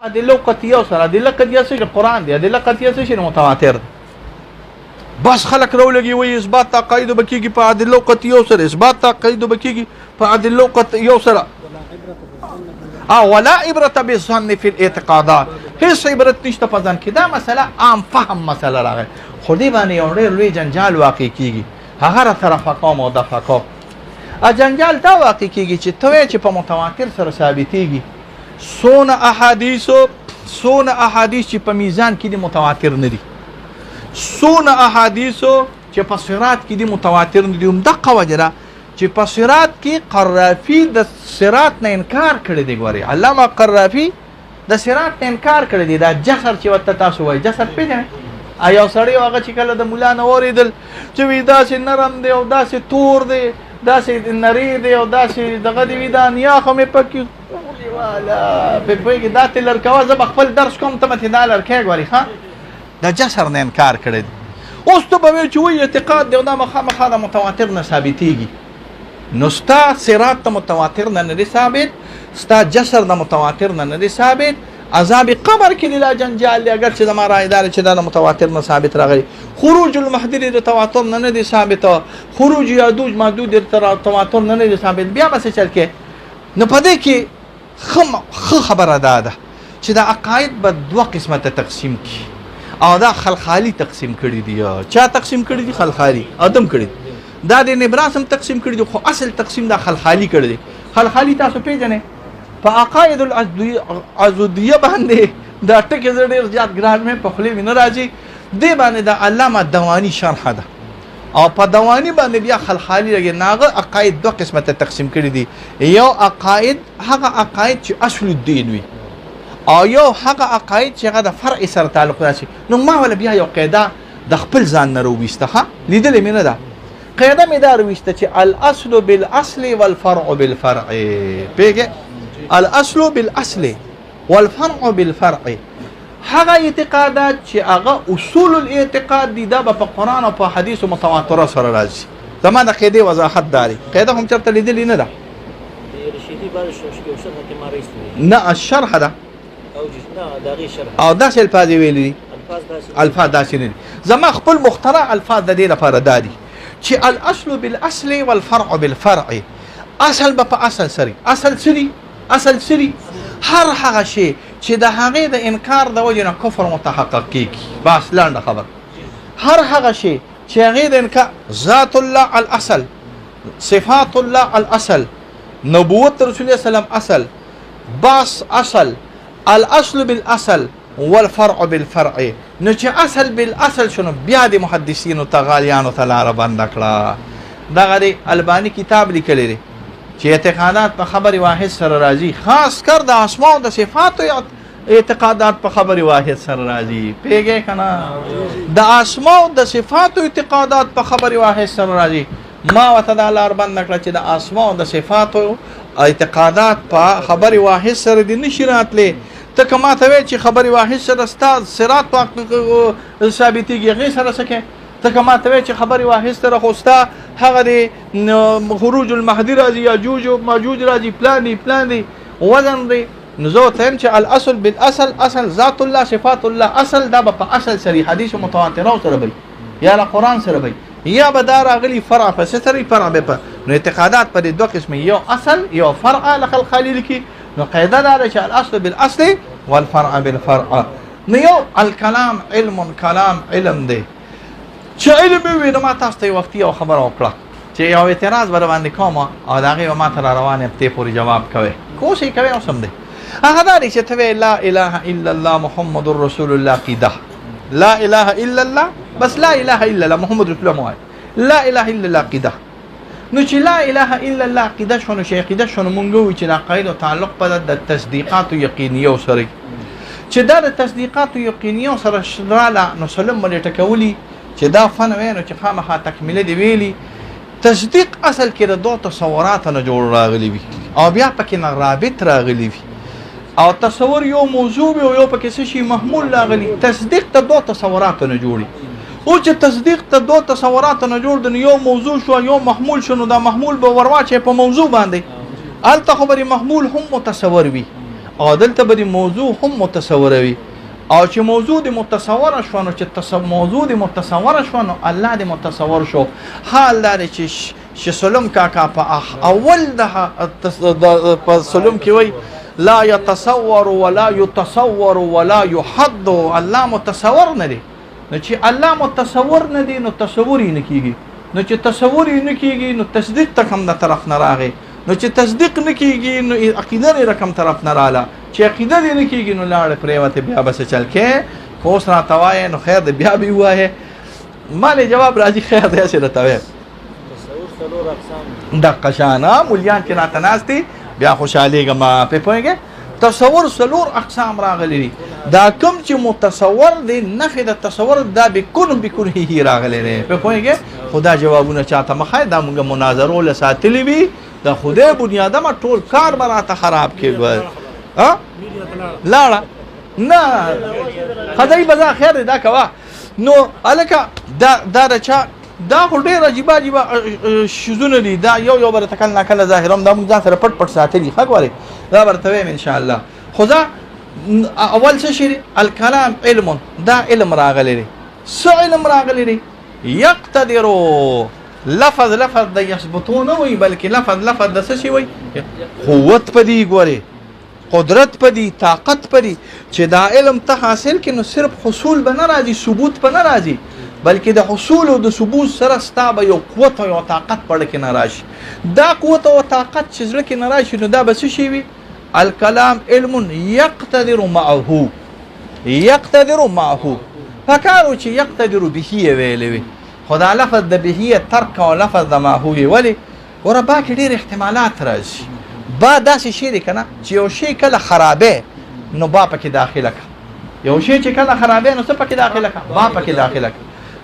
ادله قطعیه سره ادله قطعیه څه قرآن دی ادله قطعیه څه متواتر بس خلک راولګي وي اثبات عقاید بکیږي په ادله قطعیه سره اثبات عقاید بکیږي په ادله قطعیه سره ولا عبرت بالظن في الاعتقادات هیڅ عبرت نشته په ځان کې دا مسله عام فهم مسله راغی خو دې باندې یو ډېر لوی جنجال واقع کیږي هغه طرف قوم او د فقو ا جنجال دا واقع کیږي چې ته چې په متواتر سره ثابتېږي سونه احادیث چې په میزان کې دي متواتر نه دي سونه احادیثو چې په صراط کې دي متواتر نه دي دغه وجه چې په صراط کې قرافي د صراط نه انکار کړی دی ګوري علامه قرافي د صراط نه انکار کړی دی دا جسر چې وته تاسو وایي جسر پیژنئ آیا سړی هغه چې کله د مولا نه اوریدل چې وی داسې نرم دی او داسې تور دی داسې نری دی او داسې دغه دی وی دا نیا خو مې پکې والا په پوهېږي دا ته لړکوه زه به خپل درس کوم ته مې دا لړکی ګوري ښه د جسر نه انکار کړی دی اوس ته به وایې چې وایي اعتقاد دی او دا مخامخا د متواتر نه ثابتېږي نو ستا صراط ته متواتر نه دی ثابت ستا جسر نه متواتر نه دی ثابت عذاب قبر کې لا جنجال دی اگر چې زما رای دار چې دا متواتر نه ثابت راغلی خروج المهدی د تواتر نه دی ثابت خروج یادوج مادود د تواتر نه دی ثابت بیا بس چل کې نو پدې کې خو خبره ده چې دا عقاید به دوه قسمه ته تقسیم کی او دا خلخالی تقسیم کړي دي چا تقسیم کړي دي خلخالی ادم کړي دا د نبراسم تقسیم کړي دي خو اصل تقسیم دا خلخالی کړي دي خلخالی تاسو پیژنئ په عقاید العزودیه باندې دا ټکي ډېر زیات ګران مې په خولې نه راځي دې باندې د علامه دوانی شرح ده او په دوانی باندې بیا خلخالی لګي ناغه عقاید دوه قسمه ته تقسیم کړي دي یو عقاید هغه عقاید چې اصل الدین وي او یو هغه عقاید چې هغه د فرع سره تعلق لري نو ما ولا بیا یو قاعده د خپل ځان نه رويسته ها لیدلې مې نه ده قاعده مې دا رويسته چې الاصل بالاصل والفرع بالفرع پیګه الاصل بالاصل والفرع بالفرع هغه اعتقادات چې هغه اصول الاعتقاد دي دا په قران او په حديث متواتر سره راځي زما د قاعده وضاحت داري قاعده هم چرته لیدلې نه ده رشیدی بعد شرح کې ما رئیس نه الشرح ده او داسې الفاظ ویلي الفاظ داسې نه زما خپل مخترع الفاظ د دې لپاره دادي چې الاصل بالاصل والفرع بالفرع اصل په اصل سری اصل سری هر هغه شی چې د هغې د انکار د وجې نه کفر متحقق کیږي بس لنډه خبر هر هغه شی چې هغې د انکار ذات الله الاصل صفات الله الاصل نبوت رسول الله سلام اصل باس اصل الاصل بالاصل والفرع بالفرع نو چې اصل بالاصل شنو بیا د محدثینو تغالیانو تلاره بند کړه دغه د البانی کتاب لیکلی دی چې اعتقادات په خبر واحد سره راځي خاص کر د اسماء او د صفات اعتقادات په خبر واحد سره راځي پیګه کنه د اسماء او د صفات اعتقادات په خبر واحد سره راځي ما وته د لار بند کړه چې د اسماء او د صفات اعتقادات په خبر واحد سره د نشراتله ته کما ته چې خبر واحد سره استاد صراط ثابتېږي غي سره سکه ته کما ته چې خبر واحد سره خوستا هغه د خروج المهدی راځي یاجوج او ماجوج راځي پلان دی وزن دی نزو ته چې الاصل بالاصل اصل ذات الله صفات الله اصل دا په اصل سری حدیث متواتر سره وي یا قرآن سره وي یا به دا راغلي فرع فسری فرع به نو اعتقادات په دوه قسم یو اصل یو فرع لخل خلیل کی نو قاعده دا چې الاصل بالاصل والفرع بالفرع نو یو الکلام کلام علم دی چې علم وي نو ما تاسو ته وختي او خبر وکړه چې یو اعتراض بر باندې کوم او داغه ما ته روانه ته پوری جواب کوي کوشش کوي او سم دی هغه دا چې ته لا اله الا الله محمد رسول الله قیده لا اله الا الله بس لا اله الا الله محمد رسول الله لا اله الا الله قیده نو چې لا اله الا الله قیده شونه شي قیده شونه مونږ وی چې عقاید او تعلق په د تصدیقات او یقینیو سره چې دا د تصدیقات او یقینیو سره شراله نو سلام ملي ټکولي چې دا فن وینو چې خامخا تکمیله دی ویلي تصدیق اصل کې د دوه تصورات نه جوړ راغلي وي او بیا پکې نه رابط راغلي وي او تصور یو موضوع او یو پکې شي محمول راغلي تصدیق ته دوه تصورات نه جوړي او چې تصدیق ته دوه تصورات نه جوړ د یو موضوع شو یو محمول شنو دا محمول به ورواچې په موضوع باندې الته خبري محمول هم متصور وي او دلته به موضوع هم متصوره وي او چې موضوع د متصوره شو نو چې موضوع د متصوره شو نو الله د متصور شو. حال دا چې سلم کاکا په اول د سلم کې وای لا يتصور ولا يتصور ولا يحد. الله متصور نه دی نو چې الله متصور نه دی نو تصور یې نه کیږي. نو چې تصور یې نه کیږي نو تصدیق ته کوم د طرف نه راغی. نو چې تصدیق نه کیږي نو عقیده یې رقم طرف نه رااله. چې عقیده دې نه کیږي نو لاړ پرېوته بیا بس چل کې خو اوس راته وایې نو خیر دې بیا به ووایې. مالې جواب راځي خیر دی هسې راته وایې تصور څلور اقسام دقه شانه مولیان چې راته ناست دي بیا خوشحالېږم پرې پوهېږې. تصور څلور اقسام راغلي دي. دا کوم چې متصور دی نفي د تصور دا بکنه راغلی دی پرې پوهېږې. خو دا جوابونه چاته مه ښایې دا مونږ مناظرو له ساتلي وي د خدای بنیادمه ټول کار به راته خراب کړي. لاړه نه خدای به دا خیر دی دا کوه. نو هلکه دا د چا دا خو ډېر عجیبه عجیبه شیزونه دي. دا یو به راته کله ناکله ظاهر هم دا موږ ځان سره پټ پټ ساتلي ښه ګورې دا به راته وایم انشاءالله. خو دا اول څه شي دی الکلام علم دا علم راغلی دی. څه علم راغلی دی؟ یقتدرو لفظ د یثبتو نه وایي بلکې لفظ د څه شي وایي قوت په دې ګورې قدرت په دې طاقت په دې چې دا علم ته حاصل کړي نو صرف حصول به نه راځي ثبوت به نه راځي بلکې د حصول او د ثبوت سره ستا به یو قوت او طاقت په کې نه راشي. دا قوت او طاقت چې زړه کې نه راشي نو دا به څه شي وي؟ الکلام علم یقتدر معه فکارو چې یقتدر به ویلې وي. خو دا لفظ د به ترک او لفظ د معه ولې ګوره با کې ډېر احتمالات راځي. با داسې شی دی که نه چې یو شی کله خرابې نو با پکې داخله که. یو شی چې کله خرابې نو څه پکې داخله که؟ با پکې داخله که.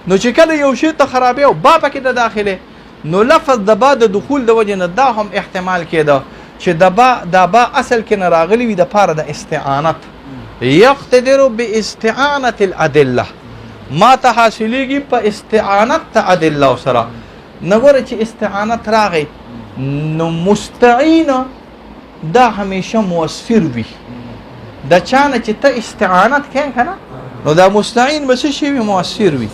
نو چې کله یو شی ته خرابې او با پکې د داخله نو لفظ د با د دخول د وجه نه دا هم احتمال کېده چې د با اصل کې نه راغلی وي د پاره د استعانت. یقتدر باستعانة الادله ما ته حاصلېږي په استعانت ته ادله سره. نو ګوره چې استعانت راغی نو مستعینه دا همیشه مؤثر وي. د چا نه چې ته استعانت کوې که نه نو دا مستعین به څه شي وي مؤثر وي.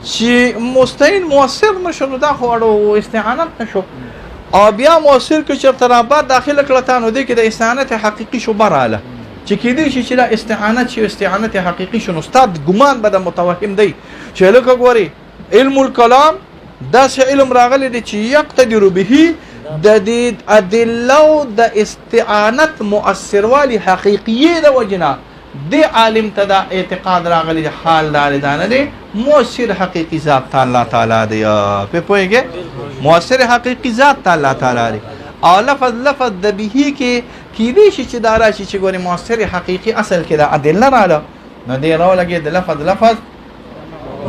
چې مستعین مؤثر نه شو نو دا خو اړو استعانت نه شو. او بیا مؤثر که چېرته رابط داخله کړه تا نو دې کې د استعانت حقیقي شبه راغله چې کېدای شي چې دا استعانت شي استعانت حقیقي شو نو ستا ګمان به د متوهم دی چې لکه ګورې علم الکلام داسې علم راغلی دی چې یقتدر به د دې ادله د استعانت مؤثروالی حقیقیه د وجنه د عالم ته دا اعتقاد راغلی حال دار دانه دی مؤثر حقیقی ذات الله تعالی دی. په پوهیږي مؤثر حقیقی ذات الله تعالی دی. او لفظ د به کې کیدی شي چې دا راشي چې ګوري مؤثر حقیقی اصل کې د ادله رااله نو دی راولګي د لفظ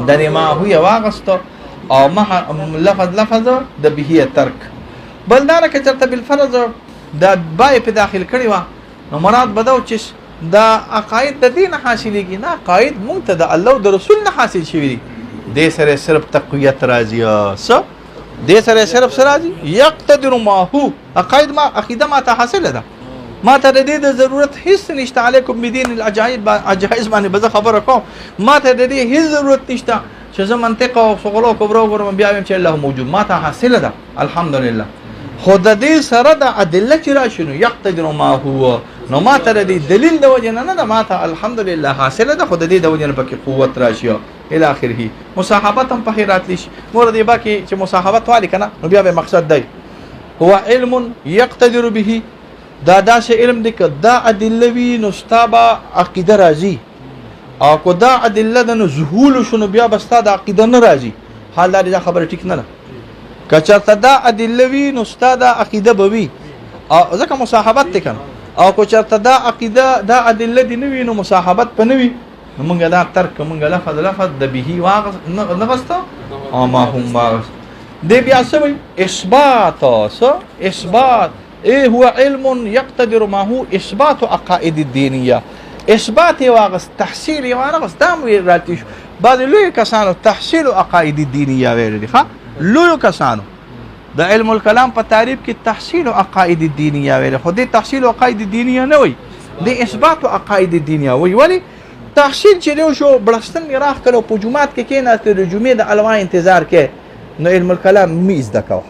د ما هو واغستو او لفظ د به ترک بل دا که چرته بالفرض د بای په داخل کړي و نو مراد بدو چې دا عقاید د دین حاصلېږي نه عقاید مونږ ته د الله او د رسول نه حاصل شوي دي. دې سره صرف تقویت راځي څه دې سره صرف سره راځي یقتدر ما هو عقاید ما عقیده ما ته حاصله ده ما ته د دې د ضرورت هیڅ نشته. علیکم بدین العجائز باندې به خبره کوم ما ته د دې هیڅ ضرورت نشته چې زه منطق او شغلو کبرو ګورم بیا ویم چې الله موجود ما ته حاصله ده الحمدلله. خو د دې سره د ادله چې راشي نو یقتدر ما هو نو ما ته د دلیل د وجه نه ده ما ته الحمدلله حاصله ده. خو د دې د وجه نه پکې قوت راشي الى اخره. مصاحبت هم په راتلی شي مور دې باقي چې مصاحبت والی کنه نو بیا به مقصد دی هو علم یقتدر به دا داسې علم دی که دا ادله وي نو ستا به عقیده راځي او که دا ادله ده نو ذهول شو نو بیا به ستا د عقیده نه راځي. حال دا خبره ټیک نه ده که چېرته دا ادله وي نو ستا د عقیده به وي او ځکه مصاحبت دی کنه او که چېرته دا عقیده دا ادله دې نه وي نو مصاحبت به نه وي نو مونږ دا ترک مونږ لفظ د به نغسته او ما هم واغست دی بیا څه وایي اثبات هو علم يقتدر ما هو اثبات عقائد الدينيه اثبات واغست تحصيل واغست دام راتي شو بعض لوی کسانو تحصيل عقائد الدينيه ویل دي ها لوی کسانو د علم الكلام په تعریف کې تحصيل عقائد الدينيه ویل خو دې تحصيل عقائد الدينيه نه وي د اثبات عقاید دینیه ولی تحصیل چې دی شو بلستان می راخ کړو په جمعات کې کېناست د جمعې د الوا انتظار کې نو علم الکلام می زده کوه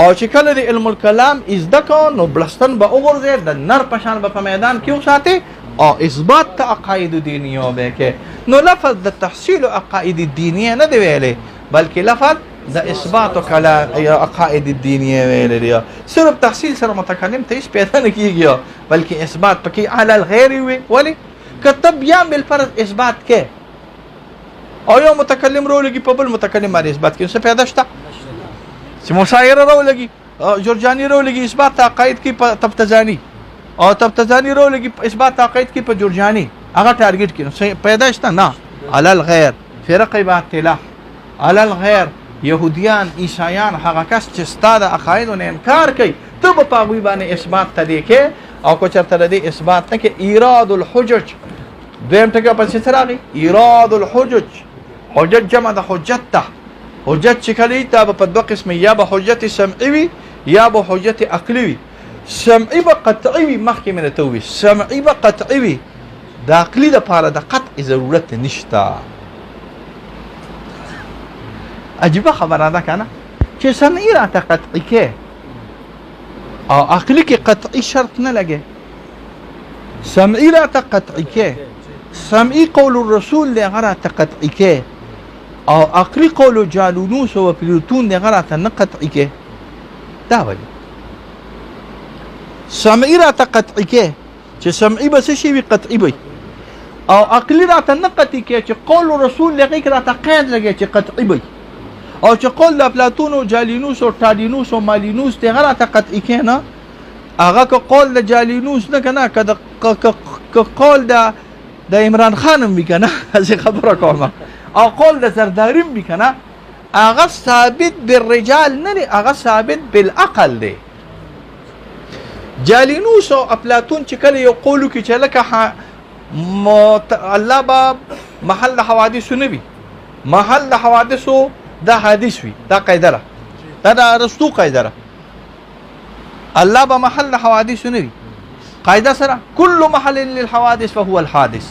او چې کله د علم الکلام زده کوه نو بلستان به وګرځي د نر پشان به په میدان کې وساتي او اثبات عقاید دینیه به کې نو لفظ د تحصیل عقاید دینیه نه دی ویلې بلکې لفظ د اثبات کلام عقاید دینیه ویل دی صرف تحصیل سره متکلم ته هیڅ پیدا نه کیږي بلکې اثبات پکې علی الغیر وي ولی کتب یا بالفرض اثبات کې او یو متکلم رو لګي په بل متکلم باندې اثبات کې څه پیدا شته چې مشاعره رو لګي جرجانی رو لګي اثبات عقاید کې په تبتزانی او تبتزانی رو لګي اثبات عقاید کې په جرجانی هغه ټارګټ کې پیدا شته نه علی الغیر فرقه باطله علی الغیر يهوديان عیسایان هغه کس چې ستاده عقایدو نه انکار کوي ته په پاغوي باندې اثبات تدې کې او کو چرته دې اثبات نه کې ایراد الحجج دویم ټکي په څه راغی ایراد الحجج حجت جمع د حجت ته حجت چې کلی ته په دوه قسم یا به حجت سمعي وي یا به حجت عقلي وي سمعي به قطعي وي مخکې من ته وي سمعي به قطعي وي د عقلي لپاره د قطع ضرورت نشته عجیبه خبره ده کنه چې سمعي راته قطعي کې او عقلي کې قطعي شرط نه لګي سمعي راته قطعي کې سمعي قول الرسول له غراته قطعي کې او عقلي قول جالونوس او افلاطون له غراته نه قطعي کې دا ولي سمعي راته قطعي کې چې سمعي بس شي وي قطعي وي او عقلي راته نه قطعي کې چې قول الرسول له غیر راته قید لګي چې قطعي وي او چې قول د افلاطون او جالینوس او تادینوس او مالینوس ته غلطه قطعي کینه هغه که قول د جالینوس نه کنه که قول د عمران خانم وی کنه از خبره کوم او قول د زرداریم وی کنه هغه ثابت بالرجال نه دی هغه ثابت بالعقل دی جالینوس او افلاطون چې کله یو قولو کې چې لکه الله با محل حوادث نه وي محل حوادثو دا حدیث وی دا قاعده ده دا ارسطو قاعده ده الله به محل حوادث نه وي قاعده سره كل محل للحوادث فهو الحادث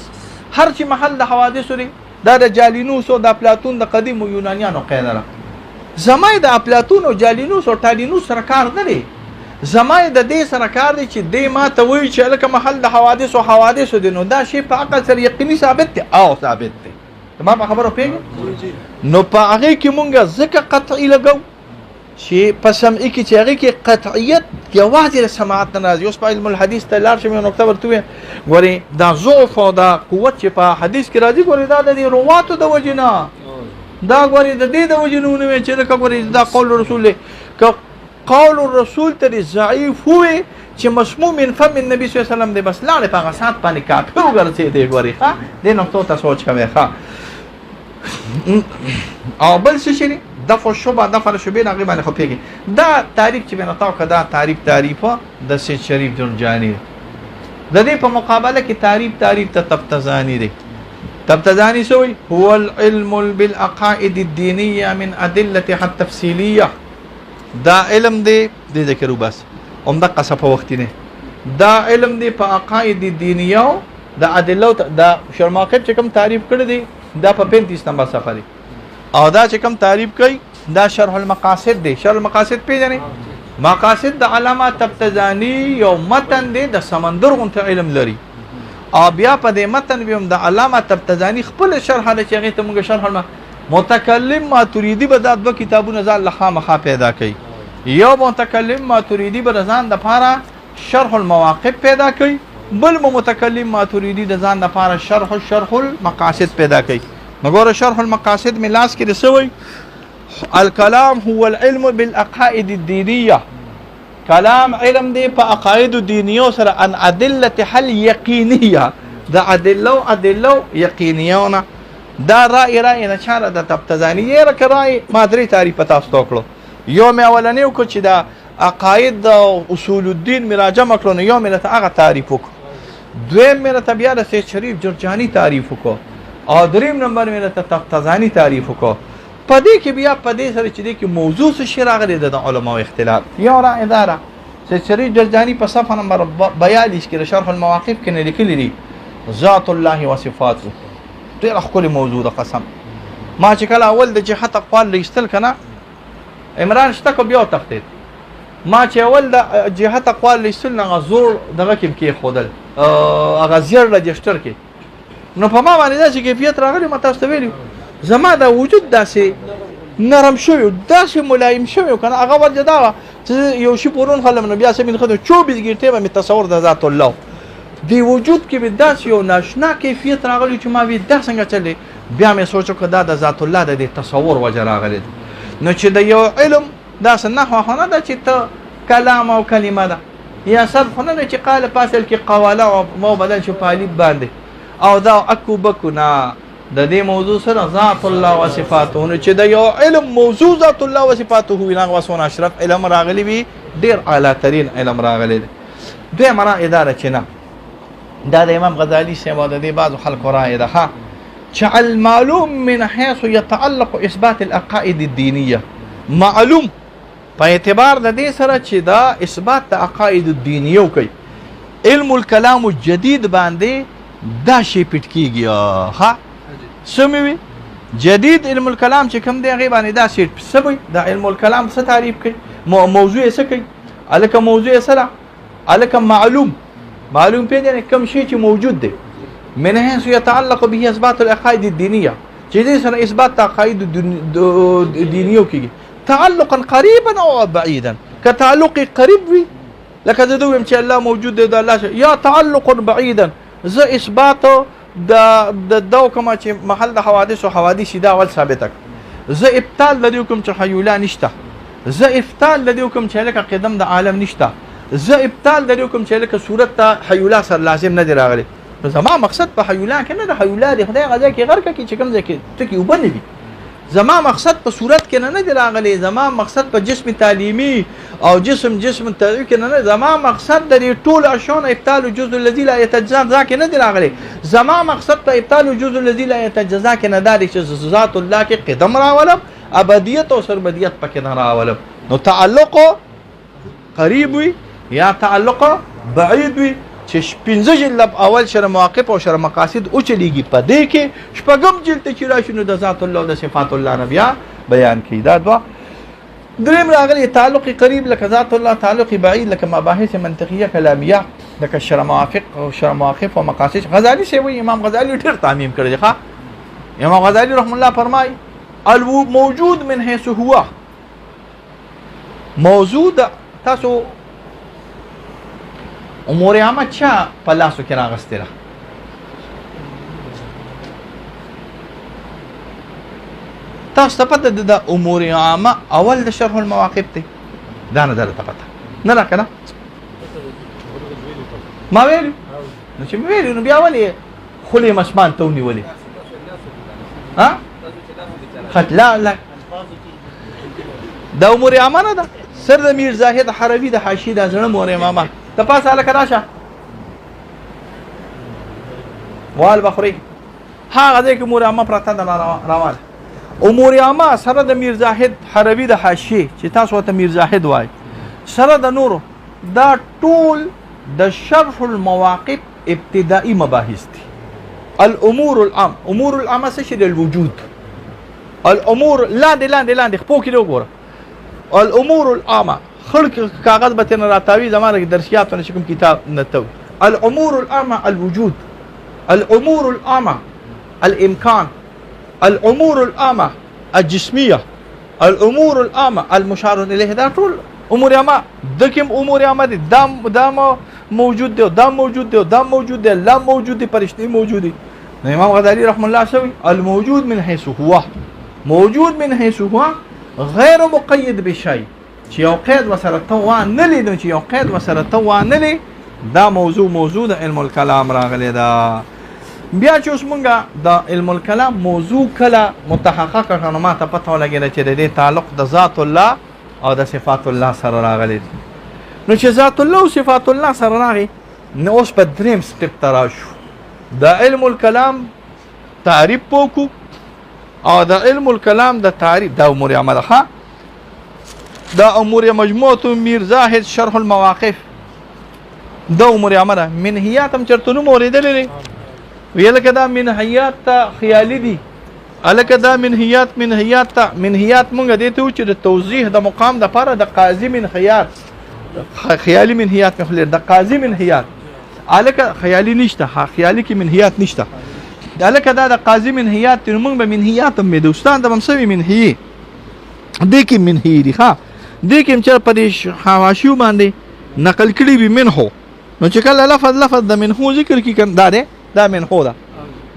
هر چې محل حوادث لري دا د جالینوس او د افلاطون د قدیم یونانیانو قاعده ده زمای د افلاطون او جالینوس او تادینوس سره کار نه لري زمای د دې سره کار دی چې دې ما ته وایي چې لکه محل د حوادث او حوادث دي نو دا شی په عقل سره یقیني ثابت دی او ثابت دی ما په خبرو پیږي نو په هغه کې مونږه ځکه قطعي لګو چې په سمعي کې چې هغه کې قطعیت یوازې د سماعت نه راځي اوس په علم الحديث ته لاړ شم یو نقطه ورته وګورئ دا ضعف او دا قوت چې په حدیث کې راځي ګورئ دا د رواتو د وجې نه دا ګورئ د دې د وجې نه چې دا ګورئ دا قول رسول که قول الرسول ته ضعیف وي چې مسموم من فم النبي صلی الله علیه وسلم د بس لاړې په غسات باندې کافر وګرځي دی ګورئ ښا دې نقطه ته سوچ کوئ ښا او بل څه شي دفع الشبهه دفع الشبهه هغه باندې خو پیږي دا تعریف چې بنه تاو کدا تعریفه د سید شریف جرجانی د دې په مقابله کې تعریف ته تبتزانی دی تبتزانی سوی هو العلم بالعقائد الدينيه من ادلتها التفصيليه دا علم دی د ذکرو بس عمده قصه په وخت نه دا علم دی په عقاید دینیه د ادله د شرماقب چې کوم تعریف کړی دی دا په 35 نمبر صفحه دی او دا چې کوم تعریف کوي دا شرح المقاصد دی شرح المقاصد پیژنې مقاصد د علامه تبتزانی یو متن دی د سمندر غونته علم لري او بیا په دې متن بیم د علامه تبتزانی خپل شرح د چغې ته موږ شرح متکلم ماتوریدی به دا دوه کتابونه ځان له خامخا پیدا کوي یو متکلم ماتوریدی به ځان د لپاره شرح المواقف پیدا کوي بل متکلم ماتوریدی د ځان د لپاره شرح المقاصد پیدا کوي مګور شرح المقاصد ملاس کې رسوي الكلام هو العلم بالعقائد الدينيه کلام علم دی په عقاید دینیو سره ان ادله حل یقینیه د ادله یقینیونه دا رای نه چاره د تبتزانی یې راکړای ما درې تعریف تاسو ته کړو یو مې اولنیو کو چې د عقاید او اصول الدین مراجعه کړو نو یو مې ته هغه تعریف وکړو دویم مې ته بیا د سید شریف جرجانی تعریف وکړو او دریم نمبر مې ته تبتزانی تعریف وکړو پدې کې بیا پدې سره چې دې کې موضوع څه شي راغلي د علماء اختلاف یو را اداره سید شریف جرجانی په صفحه نمبر 42 کې د شرح المواقف کې نه لیکلي دي ذات الله و صفاته ډېره ښکلې موضوع ده قسم ما چې کله اول د جهت اقوال لیستل کنه عمران شته کو بیا تختید ما چې اول د جهت اقوال لیستل نه زور دغه کې خودل هغه زیر رجستر کې نو په ما باندې دا چې کیفیت راغلی ما تاسو ته ویلو زما د وجود داسې نرم شوی داسې ملایم شوی کنه هغه وجه دا چې یو شی پورون خلم نو بیا سمین خدای 24 ګټه به تصور د ذات الله دی وجود کې به داسې یو ناشنا کیفیت راغلی چې ما وی دا څنګه چلی بیا مې سوچو کدا د ذات الله د تصور وجه راغلی نو چې د یو علم دا سنحو خونه دا چې ته کلام او کلمه ده یا صرف خونه چې قال فاصل کې قواله او مو بدل شو پالیب باندې او دا اکو بکنا د دې موضوع سره ذات الله و صفاته چې د یو علم موضوع ذات الله و صفاته وینا وسونه اشرف علم راغلی وي ډیر اعلی ترين علم راغلی دی معنا اداره چې نه دا د امام غزالی سیمه د دې بعض خلق رائے ده چې المعلوم من حيث يتعلق اثبات العقائد الدينيه معلوم په اعتبار د دې سره چې دا اثبات د عقاید الدینیه کوي علم الكلام الجديد باندې دا شی پټ کیږي ها سموي جدید علم الكلام چې کوم دی هغه باندې دا شی سموي دا علم الكلام څه تعریف کوي موضوع څه کوي الکه موضوع سره الکه معلوم پیژنې کوم شی چې موجود دی من حيث يتعلق به اثبات العقائد الدينيه چې دې سره اثبات عقاید الدینیه کوي تعلقا قريبا او بعيدا كتعلق قريب وي لکه زه دویم چې الله موجود دی د الله یا تعلق بعيدا زه اثبات د دو کوم چې محل د حوادث دا اول ثابته زه ابطال لدی کوم چې حیولا نشته زه ابطال لدی کوم چې لکه قدم د عالم نشته زه ابطال لدی کوم چې لکه صورت ته حیولا سره لازم نه دی راغلی زما مقصد په حیولا کې نه د حیولا دی خدای غزا کې غرقه کې چې کوم ځکه ته کې وبنوي زما مقصد په صورت کې نه دی راغلی زما مقصد په جسم تعلیمی او جسم تعلیمی کې نه زما مقصد د ټول اشون ابطال الجزء الذي لا يتجزا ځکه نه دی راغلی زما مقصد په ابطال الجزء الذي لا يتجزا کې نه دی چې ذات الله کې قدم راولم ابدیت او سرمدیت پکې نه راولم نو تعلق قریب وي یا تعلق بعید وي چې 15 جلد اول شر مواقف او شر مقاصد او چلیږي په دې کې شپږم جلد چې راشي نو د ذات الله او د صفات الله نه بیا بیان کړي دا دوا دریم راغلی تعلق قریب لکه ذات الله تعلق بعید لکه مباحث منطقیه کلامیه لکه شر موافق او شر مواقف او مقاصد غزالی سی وی امام غزالی ډیر تعمیم کړی ښا امام غزالی رحم الله فرمای الموجود من حيث هو موجود تاسو امور عامه چا په لاسو کې راغستله تاسو ته پته د امور عامه اول د شرح المواقف ته دا نه درته پته نه راکنه ما ویل نو چې ویل نو بیا ولې خلی مسمان ته ونیولې ها خطلا لا دا امور عامه نه ده سر د میر زاهد حربي د حاشیه د زړه امور عامه ته پاسه الک راشه وال بخوري هغه دې کې امور عامه پرته ده روان امور عامه سره د میر زاهد حربي د حاشیه چې تاسو ته میر زاهد وای سره د نورو دا ټول د شرح المواقف ابتدائي مباحث دي الامور العام امور العامه څه شي د الوجود الامور لاندې خپل کې وګوره الامور العامه خلق کاغذ به تن راتاوي زمانه کې درسيات نه کوم کتاب نه تو الامور العامه الوجود الامور العامه الامكان الامور العامه الجسميه الامور العامه المشار اليه دا ټول امور عامه دکم امور عامه دي دام موجود دي دام موجود دي دام موجود دي لا موجود دي پرشتي موجود دي امام غزالی رحم الله سوي الموجود من حيث هو موجود من حيث هو غیر مقید بشی چې یو قید وسره تو نه لیدم چې یو قید وسره تو نه لی دا موضوع د علم الکلام راغلی دا بیا چې اوس مونږه د علم الکلام موضوع کله متحقق کړو ما ته پته ولګیږي چې د دې تعلق د ذات الله او د صفات الله سره راغلی نو چې ذات الله او صفات الله سره راغی نو اوس په دریم سټپ ته راشو د علم الکلام تعریف وکړو او د علم الکلام د تعریف د امور عمله دا امور مجموعه میر زاهد شرح المواقف دا امور عمره منهیات هم چرته نو موریدلې ویل کدا منهیات ته خیالي دي الکه دا منهیات مونږ دې ته چې د توضیح د مقام د لپاره د قاضي منهیات خیالي منهیات مخلر د قاضي منهیات الکه خیالي نشته خیالي کې منهیات نشته الکه دا د قاضي منهیات تر مونږ به منهیات هم د استاد د مسوي منهي دې کې منهي دي ها دې کې چې په دې حواشیو باندې نقل کړي به منهو نو چې کله لفظ د منهو ذکر کی کنده دا منهو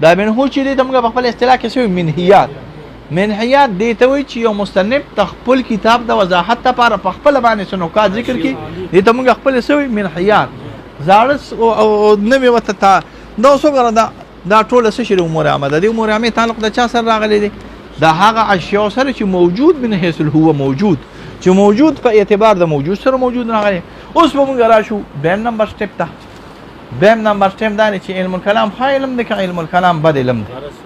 دا منهو چې دې موږ په خپل اصطلاح کې سوي منهیات دې ته وایي چې یو مصنف تخپل کتاب د وضاحت لپاره په خپل باندې سنوکات ذکر کی دې ته موږ خپل سوي منهیات زاړه او نوې وته دا څنګه دا ټول څه شی امور عامه د امور عامه تعلق د چا سره راغلي دي دا هغه اشیاء سره چې موجود من حيث هو موجود چې موجود په اعتبار د موجود سره موجود راغلي اوس به موږ راشو بیم نمبر سټپ ته بیم نمبر سټپ دا چې علم الکلام ښه علم دی که علم الکلام بد علم دی